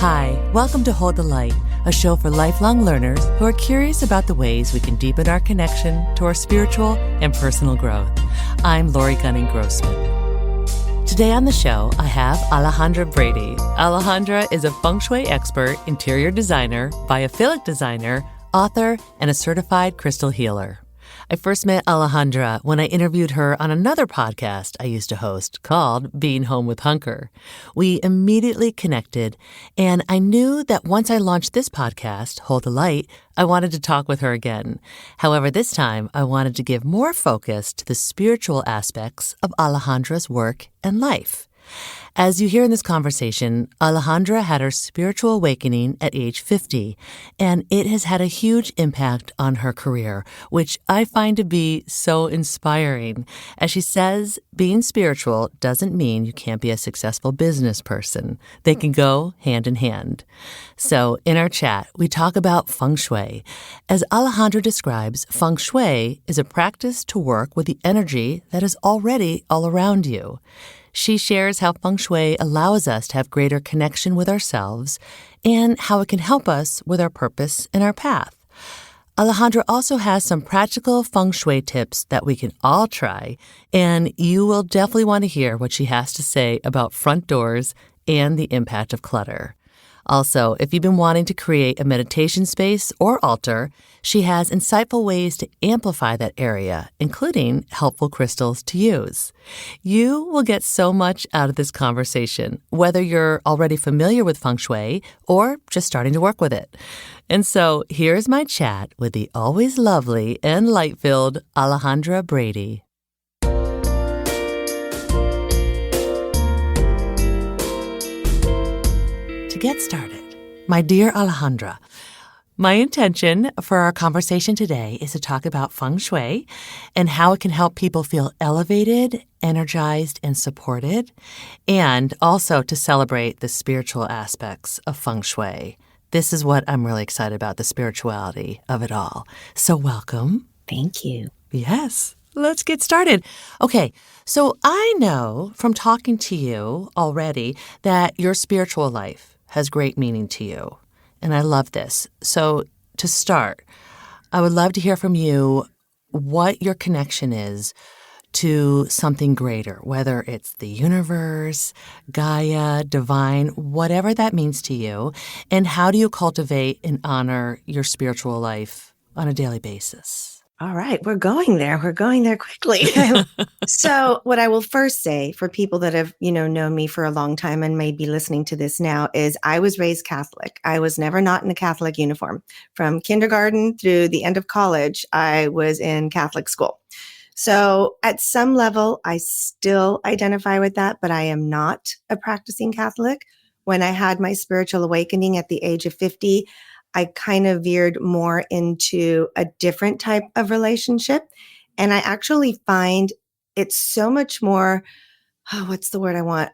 Hi, welcome to Hold the Light, a show for lifelong learners who are curious about the ways we can deepen our connection to our spiritual and personal growth. I'm Laurie Grossman. Today on the show, I have Alejandra Brady. Alejandra is a Feng Shui expert, interior designer, biophilic designer, author, and a certified crystal healer. I first met Alejandra when I interviewed her on another podcast I used to host called Being Home with Hunker. We immediately connected, and I knew that once I launched this podcast, Hold the Light, I wanted to talk with her again. However, this time I wanted to give more focus to the spiritual aspects of Alejandra's work and life. As you hear in this conversation, Alejandra had her spiritual awakening at age 50, and it has had a huge impact on her career, which I find to be so inspiring. As she says, being spiritual doesn't mean you can't be a successful business person. They can go hand in hand. So in our chat, we talk about Feng Shui. As Alejandra describes, Feng Shui is a practice to work with the energy that is already all around you. She shares how Feng Shui allows us to have greater connection with ourselves and how it can help us with our purpose and our path. Alejandra also has some practical Feng Shui tips that we can all try, and you will definitely want to hear what she has to say about front doors and the impact of clutter. Also, if you've been wanting to create a meditation space or altar, she has insightful ways to amplify that area, including helpful crystals to use. You will get so much out of this conversation, whether you're already familiar with Feng Shui or just starting to work with it. And so here's my chat with the always lovely and light-filled Alejandra Brady. To get started, my dear Alejandra, my intention for our conversation today is to talk about Feng Shui and how it can help people feel elevated, energized, and supported, and also to celebrate the spiritual aspects of Feng Shui. This is what I'm really excited about, the spirituality of it all. So welcome. Thank you. Yes. Let's get started. Okay, so I know from talking to you already that your spiritual life has great meaning to you, and I love this. So to start, I would love to hear from you what your connection is to something greater, whether it's the universe, Gaia, divine, whatever that means to you, and how do you cultivate and honor your spiritual life on a daily basis? All right, we're going there. We're going there quickly. So what I will first say for people that have, known me for a long time and may be listening to this now is I was raised Catholic. I was never not in a Catholic uniform. From kindergarten through the end of college, I was in Catholic school. So at some level, I still identify with that, but I am not a practicing Catholic. When I had my spiritual awakening at the age of 50, I kind of veered more into a different type of relationship. And I actually find it's so much more, what's the word I want?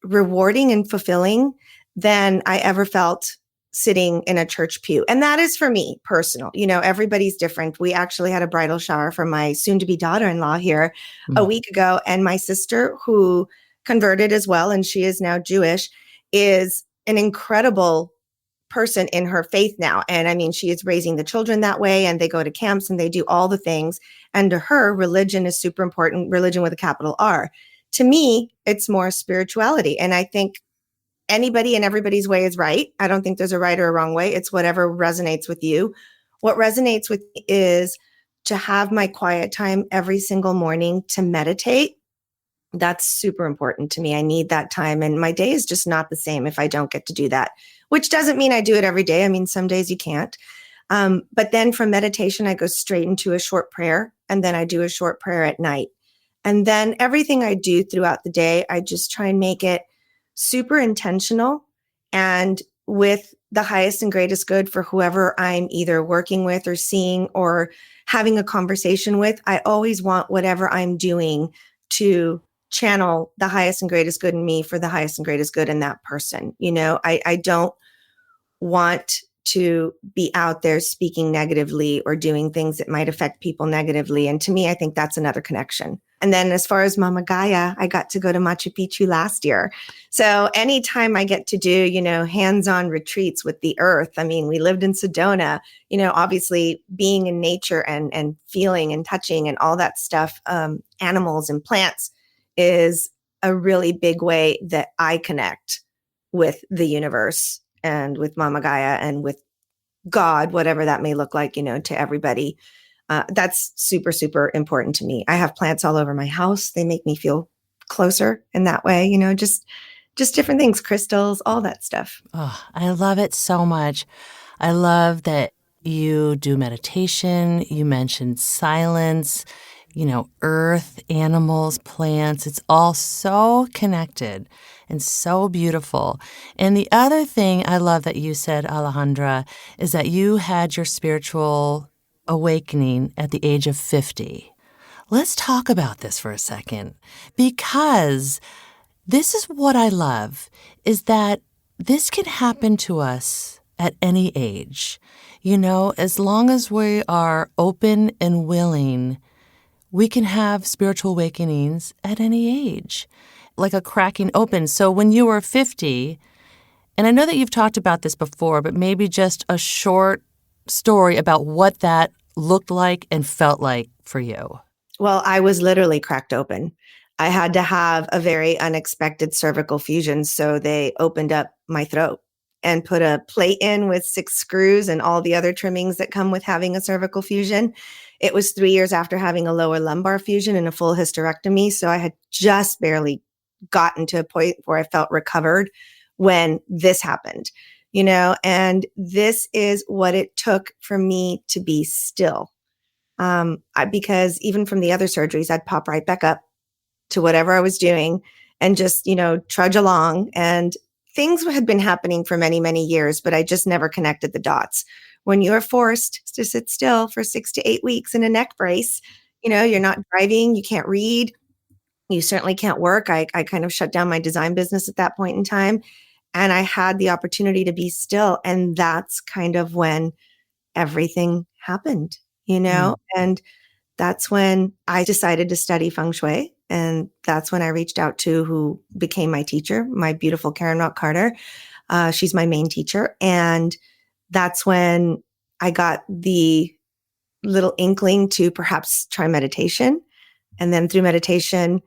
Rewarding and fulfilling than I ever felt sitting in a church pew. And that is for me personal. Everybody's different. We actually had a bridal shower for my soon-to-be daughter-in-law here a week ago. And my sister, who converted as well, and she is now Jewish, is an incredible person in her faith now. And I mean, she is raising the children that way, and they go to camps and they do all the things. And to her, religion is super important, religion with a capital R. To me, it's more spirituality. And I think anybody and everybody's way is right. I don't think there's a right or a wrong way. It's whatever resonates with you. What resonates with me is to have my quiet time every single morning to meditate. That's super important to me. I need that time. And my day is just not the same if I don't get to do that, which doesn't mean I do it every day. I mean, some days you can't. But then from meditation, I go straight into a short prayer, and then I do a short prayer at night. And then everything I do throughout the day, I just try and make it super intentional and with the highest and greatest good for whoever I'm either working with or seeing or having a conversation with. I always want whatever I'm doing to channel the highest and greatest good in me for the highest and greatest good in that person. I don't want to be out there speaking negatively or doing things that might affect people negatively. And to me, I think that's another connection. And then as far as Mama Gaia, I got to go to Machu Picchu last year. So anytime I get to do, hands-on retreats with the earth, I mean, we lived in Sedona, obviously being in nature and feeling and touching and all that stuff, animals and plants is a really big way that I connect with the universe and with Mama Gaia and with God, whatever that may look like, to everybody. That's super, super important to me. I have plants all over my house. They make me feel closer in that way, just different things, crystals, all that stuff. Oh, I love it so much. I love that you do meditation. You mentioned silence, earth, animals, plants. It's all so connected and so beautiful. And the other thing I love that you said, Alejandra, is that you had your spiritual awakening at the age of 50. Let's talk about this for a second, because this is what I love, is that this can happen to us at any age. As long as we are open and willing, we can have spiritual awakenings at any age, like a cracking open. So when you were 50, and I know that you've talked about this before, but maybe just a short story about what that looked like and felt like for you. Well, I was literally cracked open. I had to have a very unexpected cervical fusion. So they opened up my throat and put a plate in with 6 screws and all the other trimmings that come with having a cervical fusion. It was 3 years after having a lower lumbar fusion and a full hysterectomy. So I had just barely gotten to a point where I felt recovered when this happened, and this is what it took for me to be still. Because even from the other surgeries, I'd pop right back up to whatever I was doing and just, trudge along. And things had been happening for many, many years, but I just never connected the dots. When you're forced to sit still for 6 to 8 weeks in a neck brace, you're not driving, you can't read, you certainly can't work. I kind of shut down my design business at that point in time. And I had the opportunity to be still. And that's kind of when everything happened, and that's when I decided to study Feng Shui. And that's when I reached out to who became my teacher, my beautiful Karen Rock Carter. She's my main teacher. And that's when I got the little inkling to perhaps try meditation. And then through meditation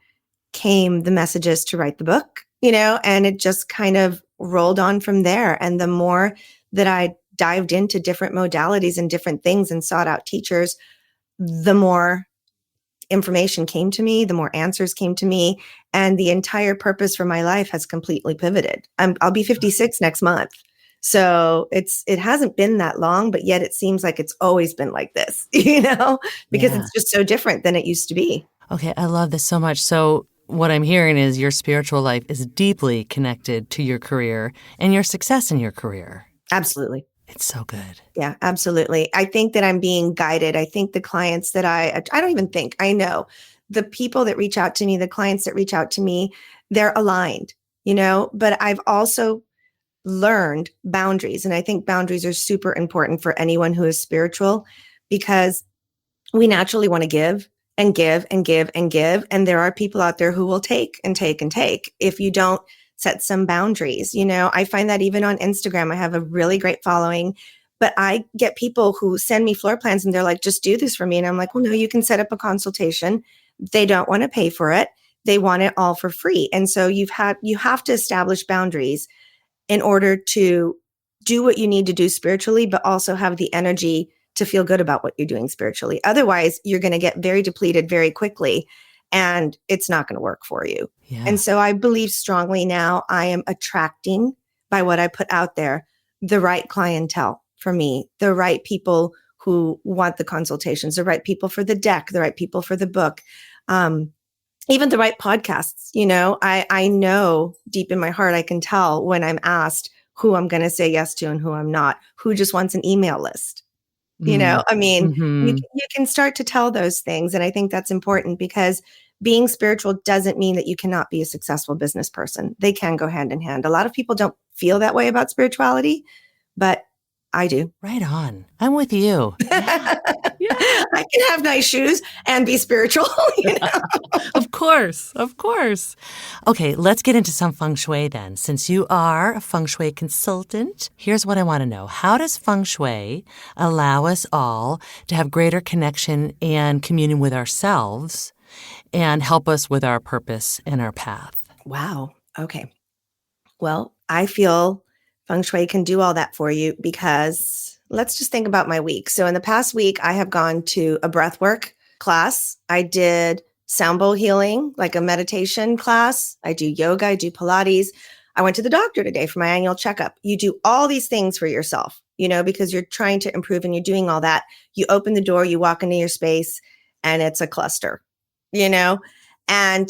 came the messages to write the book, and it just kind of rolled on from there. And the more that I dived into different modalities and different things and sought out teachers, the more information came to me, the more answers came to me, and the entire purpose for my life has completely pivoted. I'll be 56 next month. So it hasn't been that long, but yet it seems like it's always been like this, because it's just so different than it used to be. Okay, I love this so much. So what I'm hearing is your spiritual life is deeply connected to your career and your success in your career. Absolutely. It's so good. Yeah, absolutely. I think that I'm being guided. I think the clients that I don't even think, I know the people that reach out to me, the clients that reach out to me, they're aligned, but I've also learned boundaries. And I think boundaries are super important for anyone who is spiritual, because we naturally want to give and give and give and give. And there are people out there who will take and take and take if you don't set some boundaries. I find that even on Instagram, I have a really great following, but I get people who send me floor plans and they're like, just do this for me. And I'm like, well, no, you can set up a consultation. They don't want to pay for it. They want it all for free. And so you have to establish boundaries in order to do what you need to do spiritually, but also have the energy to feel good about what you're doing spiritually. Otherwise, you're going to get very depleted very quickly and it's not going to work for you. Yeah. And so I believe strongly now I am attracting, by what I put out there, the right clientele for me, the right people who want the consultations, the right people for the deck, the right people for the book, even the right podcasts. I know deep in my heart, I can tell when I'm asked who I'm going to say yes to and who I'm not, who just wants an email list. Mm-hmm. You can start to tell those things. And I think that's important, because being spiritual doesn't mean that you cannot be a successful business person. They can go hand in hand. A lot of people don't feel that way about spirituality, but I do. Right on. I'm with you. Yeah. I can have nice shoes and be spiritual. course. Of course. Okay, let's get into some Feng Shui then. Since you are a Feng Shui consultant, here's what I want to know. How does Feng Shui allow us all to have greater connection and communion with ourselves and help us with our purpose and our path? Wow. Okay. Well, I feel Feng Shui can do all that for you because let's just think about my week. So in the past week, I have gone to a breathwork class. I did sound bowl healing, like a meditation class. I do yoga. I do Pilates. I went to the doctor today for my annual checkup. You do all these things for yourself, because you're trying to improve and you're doing all that. You open the door, you walk into your space, and it's a cluster, and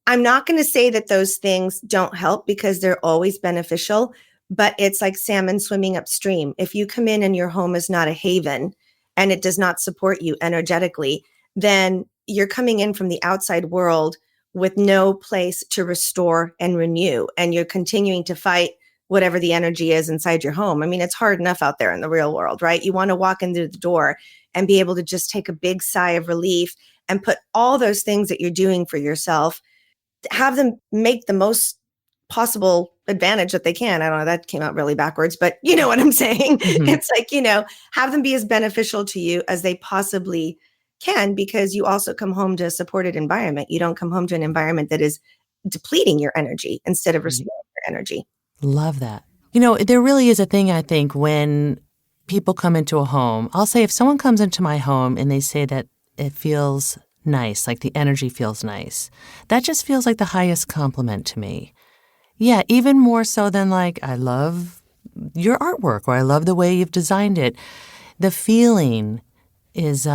I'm not going to say that those things don't help because they're always beneficial, but it's like salmon swimming upstream. If you come in and your home is not a haven and it does not support you energetically, then you're coming in from the outside world with no place to restore and renew. And you're continuing to fight whatever the energy is inside your home. I mean, it's hard enough out there in the real world, right? You want to walk into the door and be able to just take a big sigh of relief and put all those things that you're doing for yourself, have them make the most possible advantage that they can. I don't know, that came out really backwards, but you know what I'm saying? Mm-hmm. It's like, have them be as beneficial to you as they possibly can, because you also come home to a supported environment. You don't come home to an environment that is depleting your energy instead of restoring your energy. Love that. There really is a thing, I think, when people come into a home. I'll say if someone comes into my home and they say that it feels nice, like the energy feels nice, that just feels like the highest compliment to me. Yeah, even more so than like, I love your artwork or I love the way you've designed it. The feeling is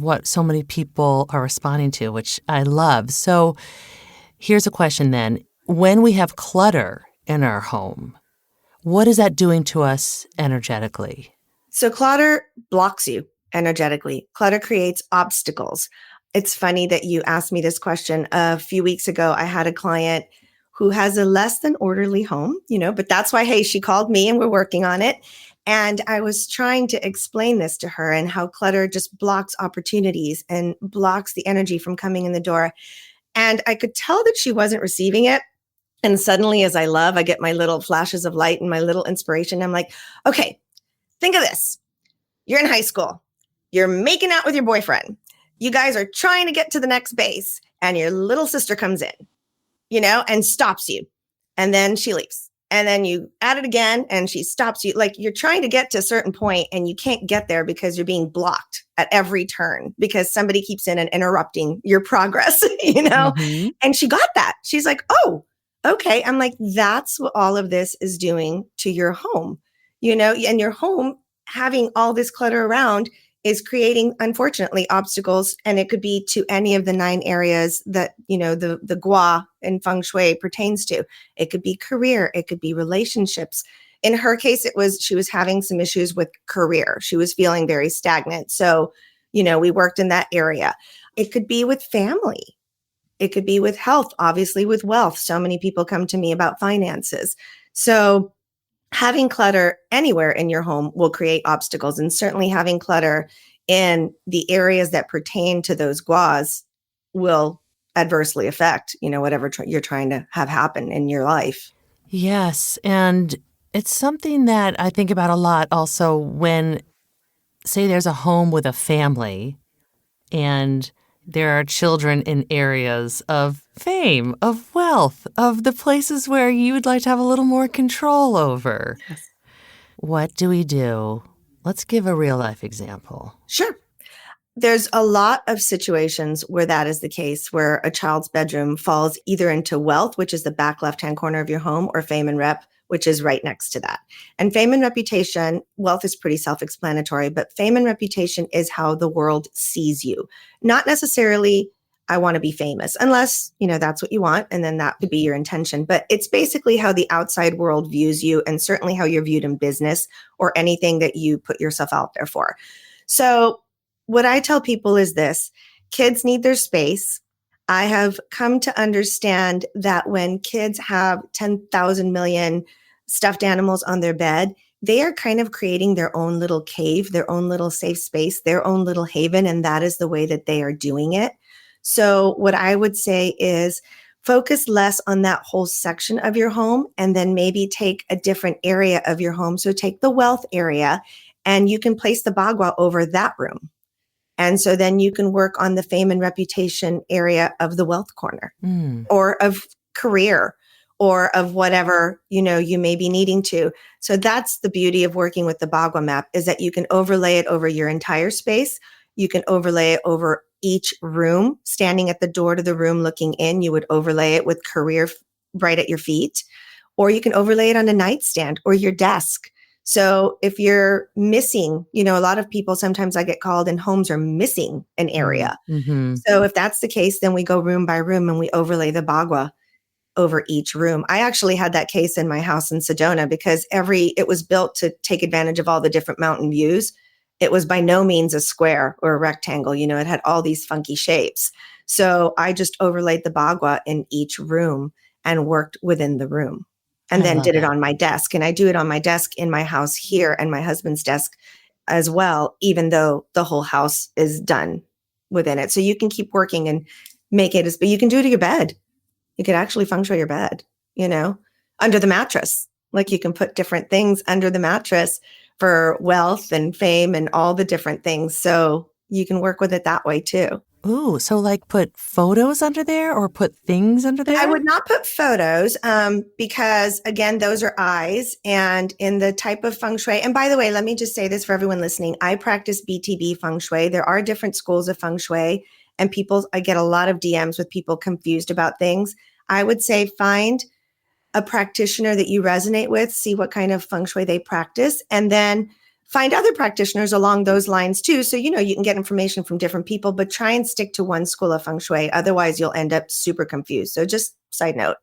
what so many people are responding to, which I love. So here's a question then. When we have clutter in our home, what is that doing to us energetically? So clutter blocks you energetically. Clutter creates obstacles. It's funny that you asked me this question. A few weeks ago, I had a client who has a less than orderly home, but that's why, hey, she called me and we're working on it. And I was trying to explain this to her and how clutter just blocks opportunities and blocks the energy from coming in the door. And I could tell that she wasn't receiving it. And suddenly, as I get my little flashes of light and my little inspiration. I'm like, okay, think of this. You're in high school. You're making out with your boyfriend. You guys are trying to get to the next base, and your little sister comes in, and stops you. And then she leaves. And then you add it again and she stops you. Like, you're trying to get to a certain point and you can't get there because you're being blocked at every turn because somebody keeps in and interrupting your progress, Mm-hmm. And she got that. She's like, oh, okay. I'm like, that's what all of this is doing to your home, and your home having all this clutter around is creating, unfortunately, obstacles. And it could be to any of the 9 areas that, the gua in Feng Shui pertains to. It could be career. It could be relationships. In her case, she was having some issues with career. She was feeling very stagnant. So, we worked in that area. It could be with family. It could be with health, obviously with wealth. So many people come to me about finances. So having clutter anywhere in your home will create obstacles, and certainly having clutter in the areas that pertain to those guas will adversely affect, whatever you're trying to have happen in your life. Yes, and it's something that I think about a lot also when, say, there's a home with a family and there are children in areas of fame, of wealth, of the places where you would like to have a little more control over. Yes. What do we do? Let's give a real life example. Sure. There's a lot of situations where that is the case, where a child's bedroom falls either into wealth, which is the back left-hand corner of your home, or fame and rep, which is right next to that. And fame and reputation, wealth is pretty self-explanatory, but fame and reputation is how the world sees you. Not necessarily, I want to be famous, unless, that's what you want, and then that could be your intention. But it's basically how the outside world views you, and certainly how you're viewed in business or anything that you put yourself out there for. So what I tell people is this: kids need their space. I have come to understand that when kids have 10,000 million stuffed animals on their bed, they are kind of creating their own little cave, their own little safe space, their own little haven. And that is the way that they are doing it. So what I would say is focus less on that whole section of your home and then maybe take a different area of your home. So take the wealth area and you can place the bagua over that room. And so then you can work on the fame and reputation area of the wealth corner or of career or of whatever, you may be needing to. So that's the beauty of working with the bagua map, is that you can overlay it over your entire space. You can overlay it over each room. Standing at the door to the room looking in, you would overlay it with career right at your feet, or you can overlay it on a nightstand or your desk. So if you're missing, a lot of people, sometimes I get called and homes are missing an area. Mm-hmm. So if that's the case, then we go room by room and we overlay the bagua over each room. I actually had that case in my house in Sedona because it was built to take advantage of all the different mountain views. It was by no means a square or a rectangle. It had all these funky shapes. So I just overlaid the bagua in each room and worked within the room and I then love did it it. on my desk. And I do it on my desk in my house here and my husband's desk as well, even though the whole house is done within it. So you can keep working and make it but you can do it to your bed. You could actually feng shui your bed, under the mattress. Like you can put different things under the mattress for wealth and fame and all the different things. So you can work with it that way too. Ooh, so like put photos under there or put things under there? I would not put photos because, again, those are eyes. And in the type of feng shui, and by the way, let me just say this for everyone listening. I practice BTB feng shui. There are different schools of feng shui, and I get a lot of DMs with people confused about things. I would say find a practitioner that you resonate with, see what kind of feng shui they practice, and then find other practitioners along those lines too. So, you can get information from different people, but try and stick to one school of feng shui. Otherwise, you'll end up super confused. So just side note,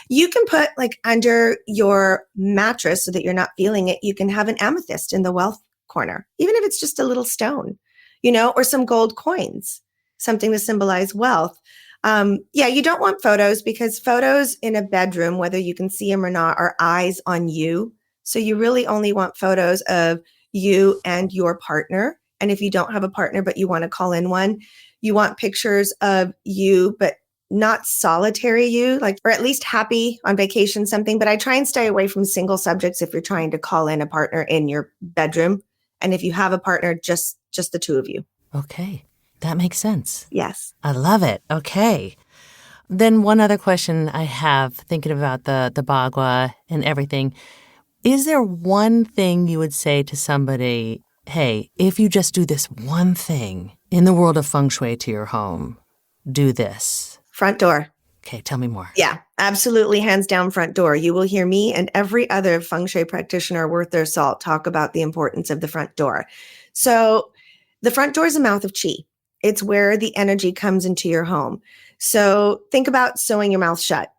you can put like under your mattress so that you're not feeling it. You can have an amethyst in the wealth corner, even if it's just a little stone, or some gold coins, something to symbolize wealth. You don't want photos because photos in a bedroom, whether you can see them or not, are eyes on you. So you really only want photos of you and your partner. And if you don't have a partner, but you want to call in one, you want pictures of you, but not solitary you, or at least happy on vacation, something. But I try and stay away from single subjects if you're trying to call in a partner in your bedroom. And if you have a partner, just the two of you. Okay, that makes sense. Yes. I love it. Okay. Then one other question I have, thinking about the bagua and everything. Is there one thing you would say to somebody, hey, if you just do this one thing in the world of feng shui to your home, do this? Front door. Okay, tell me more. Yeah, absolutely. Hands down, front door. You will hear me and every other feng shui practitioner worth their salt talk about the importance of the front door. So the front door is a mouth of chi. It's where the energy comes into your home. So think about sewing your mouth shut.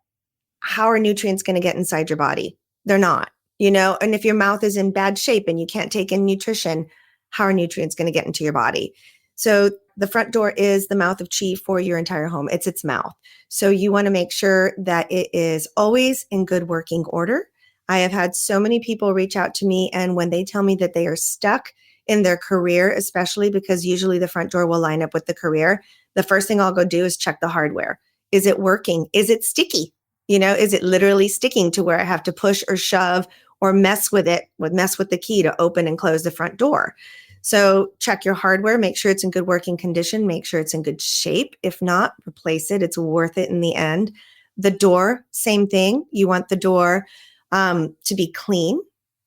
How are nutrients going to get inside your body? They're not, and if your mouth is in bad shape and you can't take in nutrition, how are nutrients going to get into your body? So the front door is the mouth of chi for your entire home. It's its mouth. So you want to make sure that it is always in good working order. I have had so many people reach out to me, and when they tell me that they are stuck in their career, especially because usually the front door will line up with the career, the first thing I'll go do is check the hardware. Is it working? Is it sticky? Is it literally sticking to where I have to push or shove or mess with the key to open and close the front door? So check your hardware, make sure it's in good working condition, make sure it's in good shape. If not, replace it. It's worth it in the end. The door, same thing. You want the door to be clean.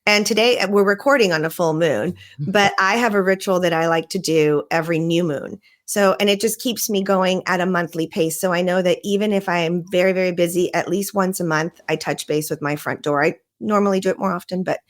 And today we're recording on a full moon, but I have a ritual that I like to do every new moon. So, and it just keeps me going at a monthly pace. So I know that even if I am very, very busy, at least once a month, I touch base with my front door. I normally do it more often, but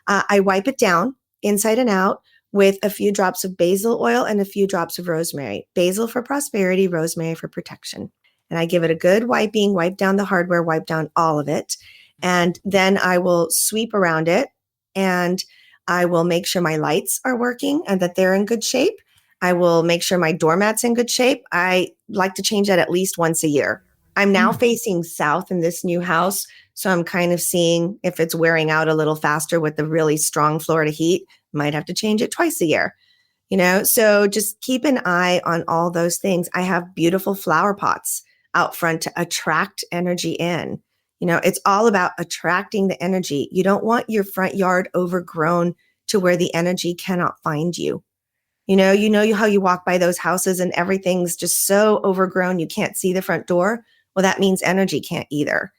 I wipe it down inside and out with a few drops of basil oil and a few drops of rosemary. Basil for prosperity, rosemary for protection. And I give it a good wiping, wipe down the hardware, wipe down all of it. And then I will sweep around it and I will make sure my lights are working and that they're in good shape. I will make sure my doormat's in good shape. I like to change that at least once a year. I'm now facing south in this new house. So I'm kind of seeing if it's wearing out a little faster with the really strong Florida heat. Might have to change it twice a year. So just keep an eye on all those things. I have beautiful flower pots out front to attract energy in. It's all about attracting the energy. You don't want your front yard overgrown to where the energy cannot find you. How you walk by those houses and everything's just so overgrown you can't see the front door. Well, that means energy can't either,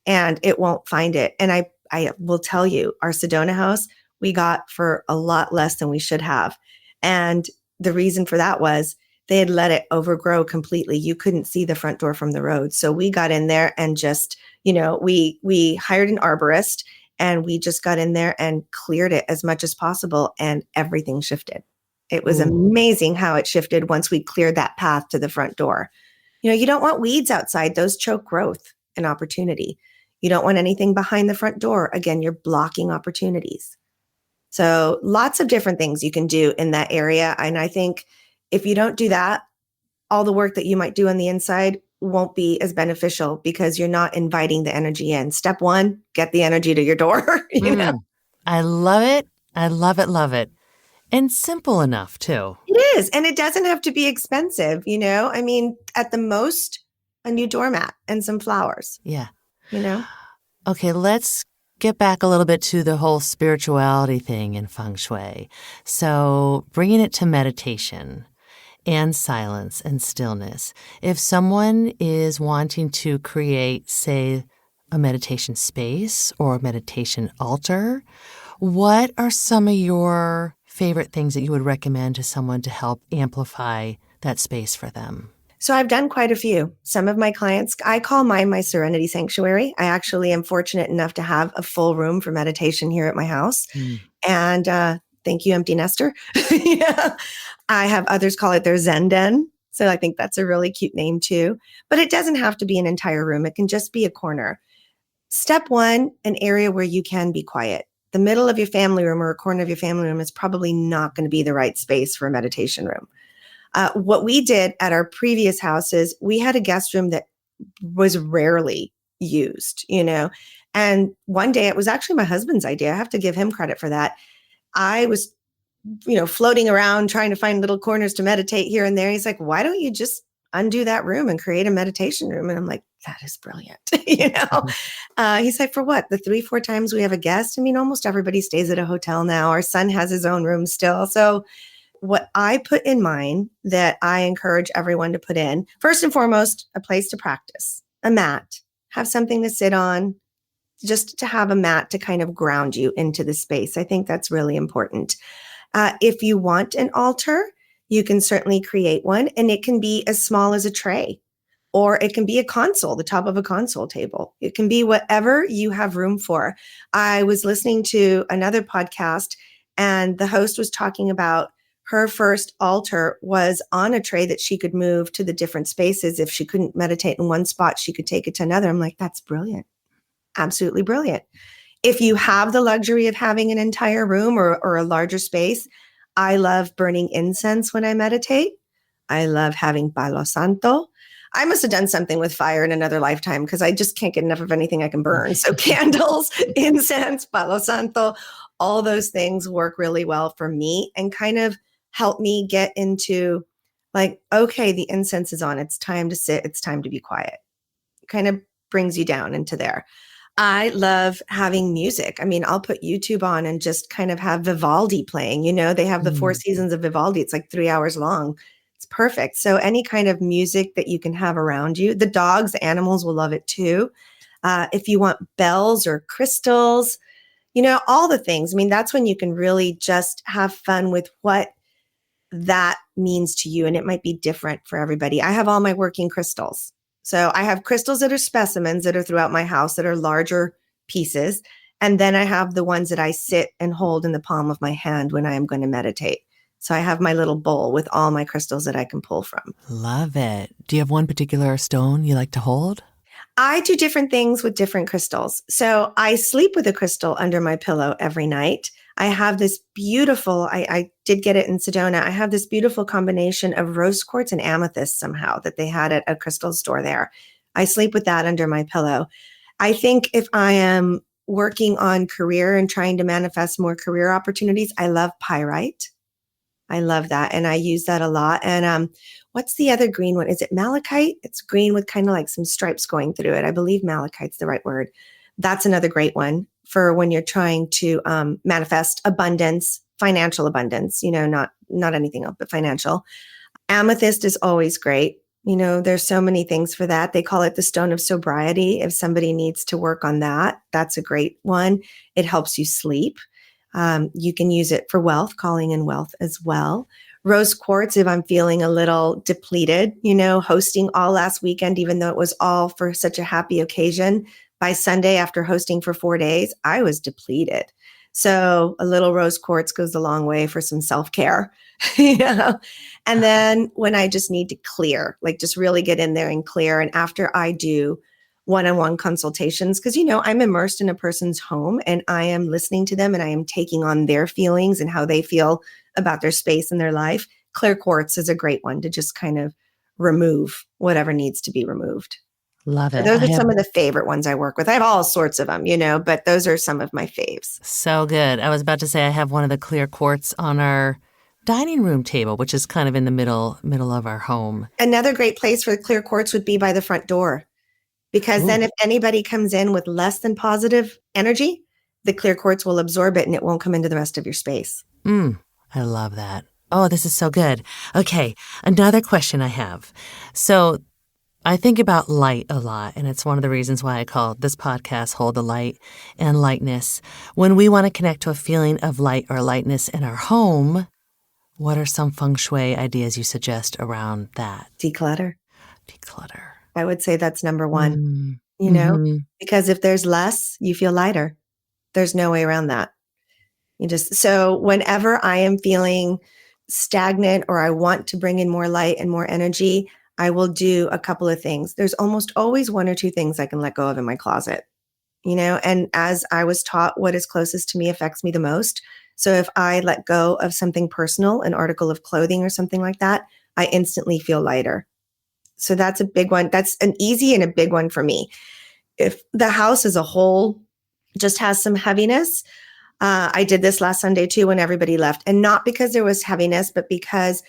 and it won't find it. And I will tell you, our Sedona house we got for a lot less than we should have. And the reason for that was they had let it overgrow completely. You couldn't see the front door from the road. So we got in there and just, we hired an arborist and we just got in there and cleared it as much as possible, and everything shifted. It was amazing how it shifted once we cleared that path to the front door. You don't want weeds outside. Those choke growth and opportunity. You don't want anything behind the front door. Again, you're blocking opportunities. So lots of different things you can do in that area. And I think if you don't do that, all the work that you might do on the inside won't be as beneficial because you're not inviting the energy in. Step one, get the energy to your door. I love it. I love it. Love it. And simple enough too. It is. And it doesn't have to be expensive. I mean, at the most, a new doormat and some flowers. Yeah. Okay, let's get back a little bit to the whole spirituality thing in Feng Shui. So bringing it to meditation and silence and stillness. If someone is wanting to create, say, a meditation space or a meditation altar, what are some of your favorite things that you would recommend to someone to help amplify that space for them? So I've done quite a few. Some of my clients, I call mine my Serenity Sanctuary. I actually am fortunate enough to have a full room for meditation here at my house. And thank you, Empty Nester. I have others call it their Zen Den. So I think that's a really cute name too. But it doesn't have to be an entire room. It can just be a corner. Step one, an area where you can be quiet. The middle of your family room or a corner of your family room is probably not going to be the right space for a meditation room. What we did at our previous houses, we had a guest room that was rarely used, and one day it was actually my husband's idea. I have to give him credit for that. I was, floating around trying to find little corners to meditate here and there. He's like, why don't you just undo that room and create a meditation room? And I'm like, that is brilliant. He's like, for what? The 3-4 times we have a guest? I mean, almost everybody stays at a hotel now. Our son has his own room still. So what I put in mine that I encourage everyone to put in, first and foremost, a place to practice, a mat, have something to sit on, just to have a mat to kind of ground you into the space. I think that's really important. If you want an altar, you can certainly create one, and it can be as small as a tray, or it can be a console, the top of a console table. It can be whatever you have room for. I was listening to another podcast, and the host was talking about her first altar was on a tray that she could move to the different spaces. If she couldn't meditate in one spot, she could take it to another. I'm like, that's brilliant. Absolutely brilliant. If you have the luxury of having an entire room or a larger space, I love burning incense when I meditate. I love having palo santo. I must have done something with fire in another lifetime because I just can't get enough of anything I can burn. So candles, incense, palo santo, all those things work really well for me and kind of help me get into like, okay, the incense is on. It's time to sit. It's time to be quiet. Kind of brings you down into there. I love having music. I mean, I'll put YouTube on and just kind of have Vivaldi playing. They have the 4 seasons of Vivaldi. It's like 3 hours long. It's perfect. So any kind of music that you can have around you. The dogs, the animals will love it too. If you want bells or crystals, all the things. I mean, that's when you can really just have fun with what that means to you. And it might be different for everybody. I have all my working crystals. So I have crystals that are specimens that are throughout my house that are larger pieces. And then I have the ones that I sit and hold in the palm of my hand when I am going to meditate. So I have my little bowl with all my crystals that I can pull from. Love it. Do you have one particular stone you like to hold? I do different things with different crystals. So I sleep with a crystal under my pillow every night. I have this beautiful, I did get it in Sedona. I have this beautiful combination of rose quartz and amethyst somehow that they had at a crystal store there. I sleep with that under my pillow. I think if I am working on career and trying to manifest more career opportunities, I love pyrite. I love that. And I use that a lot. And what's the other green one? Is it malachite? It's green with kind of like some stripes going through it. I believe malachite's the right word. That's another great one for when you're trying to manifest abundance, financial abundance, not anything else, but financial. Amethyst is always great. There's so many things for that. They call it the stone of sobriety. If somebody needs to work on that, that's a great one. It helps you sleep. You can use it for wealth, calling in wealth as well. Rose quartz, if I'm feeling a little depleted, hosting all last weekend, even though it was all for such a happy occasion. By Sunday, after hosting for 4 days, I was depleted. So a little rose quartz goes a long way for some self-care, And then when I just need to clear, like just really get in there and clear. And after I do one-on-one consultations, because, I'm immersed in a person's home and I am listening to them and I am taking on their feelings and how they feel about their space and their life. Clear quartz is a great one to just kind of remove whatever needs to be removed. Love it. Those are some of the favorite ones I work with. I have all sorts of them, but those are some of my faves. So good. I was about to say I have one of the clear quartz on our dining room table, which is kind of in the middle of our home. Another great place for the clear quartz would be by the front door, because then if anybody comes in with less than positive energy, the clear quartz will absorb it and it won't come into the rest of your space. I love that. Oh, this is so good. Okay, another question I have. So I think about light a lot, and it's one of the reasons why I call this podcast Hold the Light and Lightness. When we want to connect to a feeling of light or lightness in our home, what are some Feng Shui ideas you suggest around that? Declutter. I would say that's number one, because if there's less, you feel lighter. There's no way around that. So whenever I am feeling stagnant or I want to bring in more light and more energy, I will do a couple of things. There's almost always one or two things I can let go of in my closet, and as I was taught, what is closest to me affects me the most. So if I let go of something personal, an article of clothing or something like that, I instantly feel lighter. So that's a big one. That's an easy and a big one for me. If the house as a whole just has some heaviness, I did this last Sunday too when everybody left. And not because there was heaviness, but because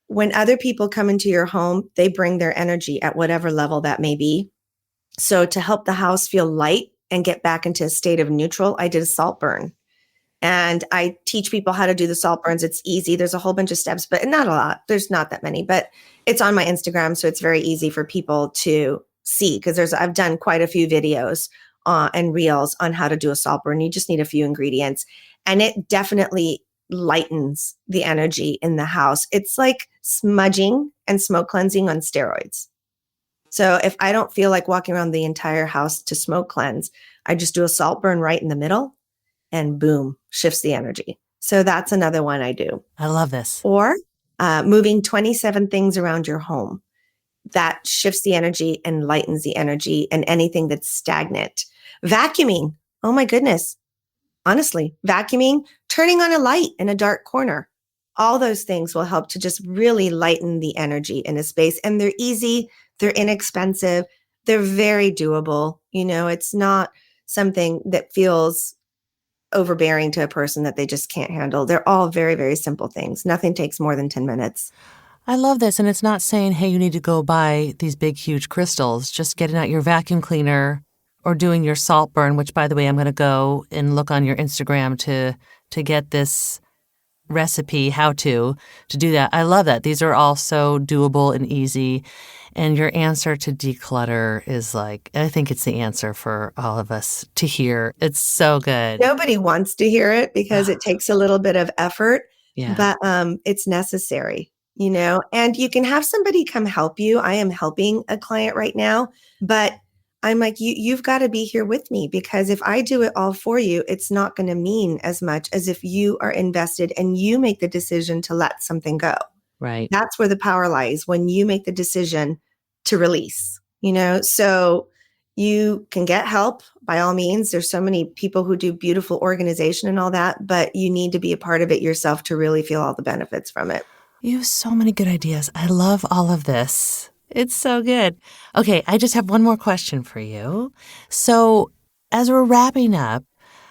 when other people come into your home, they bring their energy at whatever level that may be. So to help the house feel light and get back into a state of neutral, I did a salt burn. And I teach people how to do the salt burns. It's easy. There's a whole bunch of steps, but not a lot. There's not that many, but it's on my Instagram. So it's very easy for people to see, because I've done quite a few videos and reels on how to do a salt burn. You just need a few ingredients, and it definitely lightens the energy in the house. It's like smudging and smoke cleansing on steroids. So if I don't feel like walking around the entire house to smoke cleanse, I just do a salt burn right in the middle, and boom, shifts the energy. So that's another one I do. I love this. Or moving 27 things around your home. That shifts the energy and lightens the energy, and anything that's stagnant. Vacuuming. Oh my goodness. Honestly, vacuuming, turning on a light in a dark corner. All those things will help to just really lighten the energy in a space. And they're easy. They're inexpensive. They're very doable. It's not something that feels overbearing to a person that they just can't handle. They're all very, very simple things. Nothing takes more than 10 minutes. I love this. And it's not saying, hey, you need to go buy these big, huge crystals. Just getting out your vacuum cleaner or doing your salt burn, which, by the way, I'm going to go and look on your Instagram to get this recipe, how to do that. I love that. These are all so doable and easy. And your answer to declutter is I think it's the answer for all of us to hear. It's so good. Nobody wants to hear it because it takes a little bit of effort, yeah. But it's necessary, and you can have somebody come help you. I am helping a client right now, but I'm like, you've got to be here with me, because if I do it all for you, it's not going to mean as much as if you are invested and you make the decision to let something go. Right. That's where the power lies, when you make the decision to release, so you can get help by all means. There's so many people who do beautiful organization and all that, but you need to be a part of it yourself to really feel all the benefits from it. You have so many good ideas. I love all of this. It's so good. Okay, I just have one more question for you. So as we're wrapping up,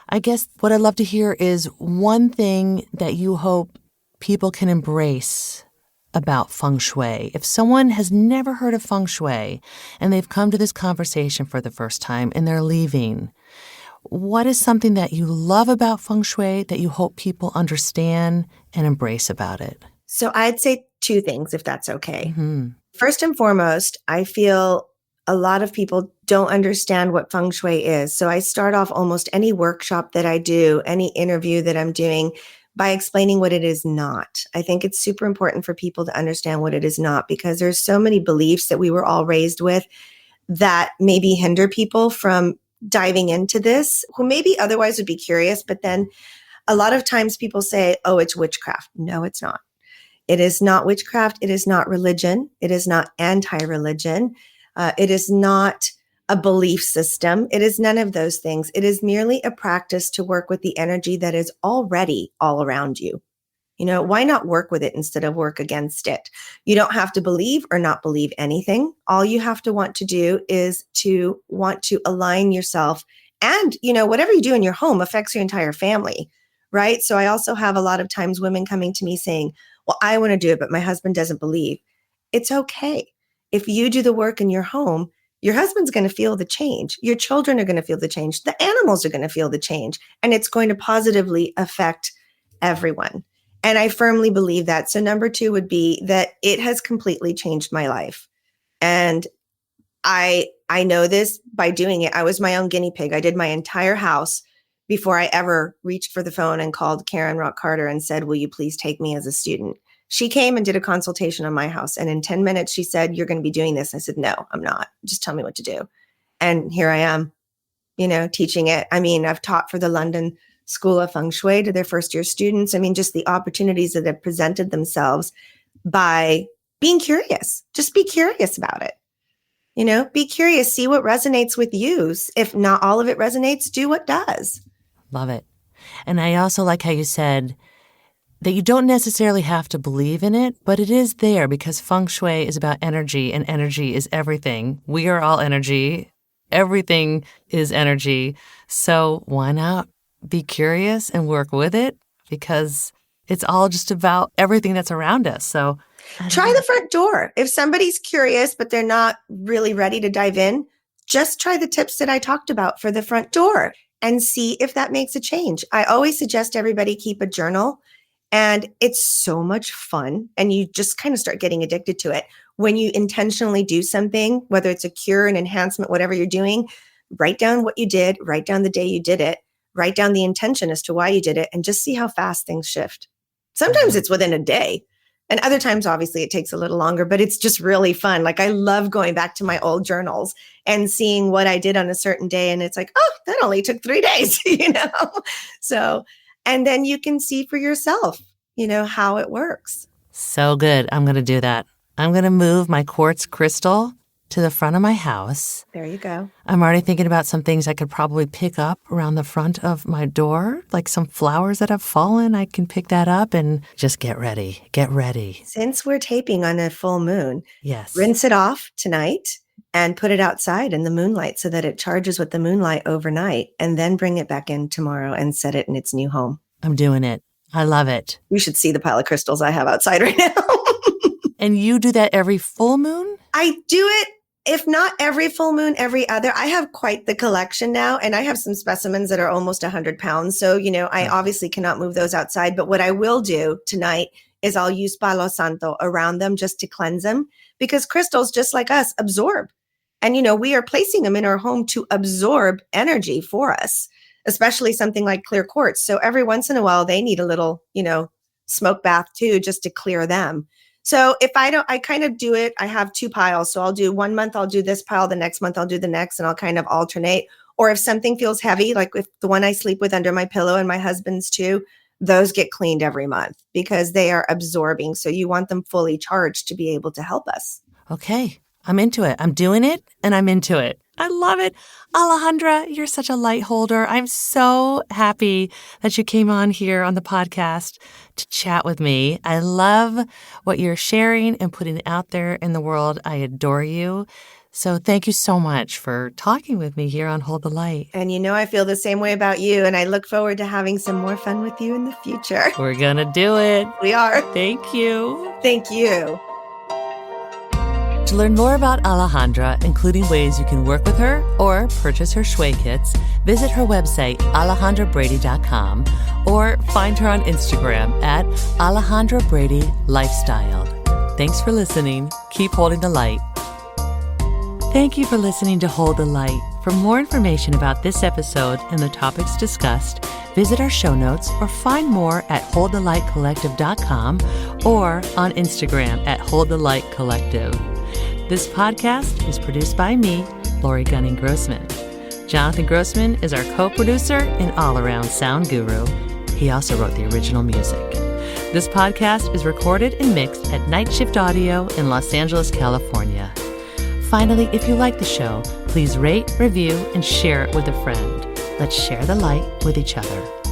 I guess what I'd love to hear is one thing that you hope people can embrace about Feng Shui? If someone has never heard of Feng Shui and they've come to this conversation for the first time and they're leaving, what is something that you love about Feng Shui that you hope people understand and embrace about it? So I'd say two things, if that's okay. Mm-hmm. First and foremost, I feel a lot of people don't understand what Feng Shui is. So I start off almost any workshop that I do, any interview that I'm doing, by explaining what it is not. I think it's super important for people to understand what it is not, because there's so many beliefs that we were all raised with that maybe hinder people from diving into this, who maybe otherwise would be curious. But then a lot of times people say, oh, it's witchcraft. No, it's not. It is not witchcraft. It is not religion. It is not anti-religion. It is not a belief system. It is none of those things. It is merely a practice to work with the energy that is already all around you. You know, why not work with it instead of work against it? You don't have to believe or not believe anything. All you have to want to do is to want to align yourself. And, you know, whatever you do in your home affects your entire family, right? So I also have a lot of times women coming to me saying, well, I want to do it, but my husband doesn't believe. It's okay. If you do the work in your home, your husband's going to feel the change. Your children are going to feel the change. The animals are going to feel the change. And it's going to positively affect everyone. And I firmly believe that. So number two would be that it has completely changed my life. And I know this by doing it. I was my own guinea pig. I did my entire house before I ever reached for the phone and called Karen Rock Carter and said, will you please take me as a student? She came and did a consultation on my house. And in 10 minutes, she said, you're going to be doing this. I said, no, I'm not. Just tell me what to do. And here I am, you know, teaching it. I mean, I've taught for the London School of Feng Shui to their first year students. I mean, just the opportunities that have presented themselves by being curious. Just be curious about it. You know, be curious, see what resonates with you. If not all of it resonates, do what does. Love it. And I also like how you said that you don't necessarily have to believe in it, but it is there because Feng Shui is about energy, and energy is everything. We are all energy. Everything is energy. So why not be curious and work with it? Because it's all just about everything that's around us. So try the front door. If somebody's curious, but they're not really ready to dive in, just try the tips that I talked about for the front door and see if that makes a change. I always suggest everybody keep a journal, and it's so much fun. And you just kind of start getting addicted to it. When you intentionally do something, whether it's a cure, an enhancement, whatever you're doing, write down what you did, write down the day you did it, write down the intention as to why you did it, and just see how fast things shift. Sometimes it's within a day. And other times, obviously, it takes a little longer, but it's just really fun. Like, I love going back to my old journals and seeing what I did on a certain day. And it's like, oh, that only took 3 days, you know? So, and then you can see for yourself, you know, how it works. So good. I'm going to do that. I'm going to move my quartz crystal to the front of my house. There you go. I'm already thinking about some things I could probably pick up around the front of my door, like some flowers that have fallen. I can pick that up and just get ready. Get ready. Since we're taping on a full moon, yes, rinse it off tonight and put it outside in the moonlight so that it charges with the moonlight overnight, and then bring it back in tomorrow and set it in its new home. I'm doing it. I love it. You should see the pile of crystals I have outside right now. And you do that every full moon? I do it, if not every full moon, every other. I have quite the collection now, and I have some specimens that are almost 100 pounds. So, you know, I obviously cannot move those outside. But what I will do tonight is I'll use Palo Santo around them just to cleanse them, because crystals, just like us, absorb. And, you know, we are placing them in our home to absorb energy for us, especially something like clear quartz. So every once in a while, they need a little, you know, smoke bath too, just to clear them. So if I don't, I kind of do it. I have 2 piles. So I'll do 1 month, I'll do this pile. The next month, I'll do the next, and I'll kind of alternate. Or if something feels heavy, like if the one I sleep with under my pillow and my husband's too, those get cleaned every month because they are absorbing. So you want them fully charged to be able to help us. Okay. I'm into it. I'm doing it, and I'm into it. I love it. Alejandra, you're such a light holder. I'm so happy that you came on here on the podcast to chat with me. I love what you're sharing and putting out there in the world. I adore you. So thank you so much for talking with me here on Hold the Light. And I feel the same way about you, and I look forward to having some more fun with you in the future. We're gonna do it. We are. Thank you. Thank you. To learn more about Alejandra, including ways you can work with her or purchase her Shui kits, visit her website, alejandrabrady.com, or find her on Instagram at Alejandra Brady Lifestyle. Thanks for listening. Keep holding the light. Thank you for listening to Hold the Light. For more information about this episode and the topics discussed, visit our show notes or find more at holdthelightcollective.com or on Instagram at holdthelightcollective. This podcast is produced by me, Laurie Gunning-Grossman. Jonathan Grossman is our co-producer and all-around sound guru. He also wrote the original music. This podcast is recorded and mixed at Night Shift Audio in Los Angeles, California. Finally, if you like the show, please rate, review, and share it with a friend. Let's share the light with each other.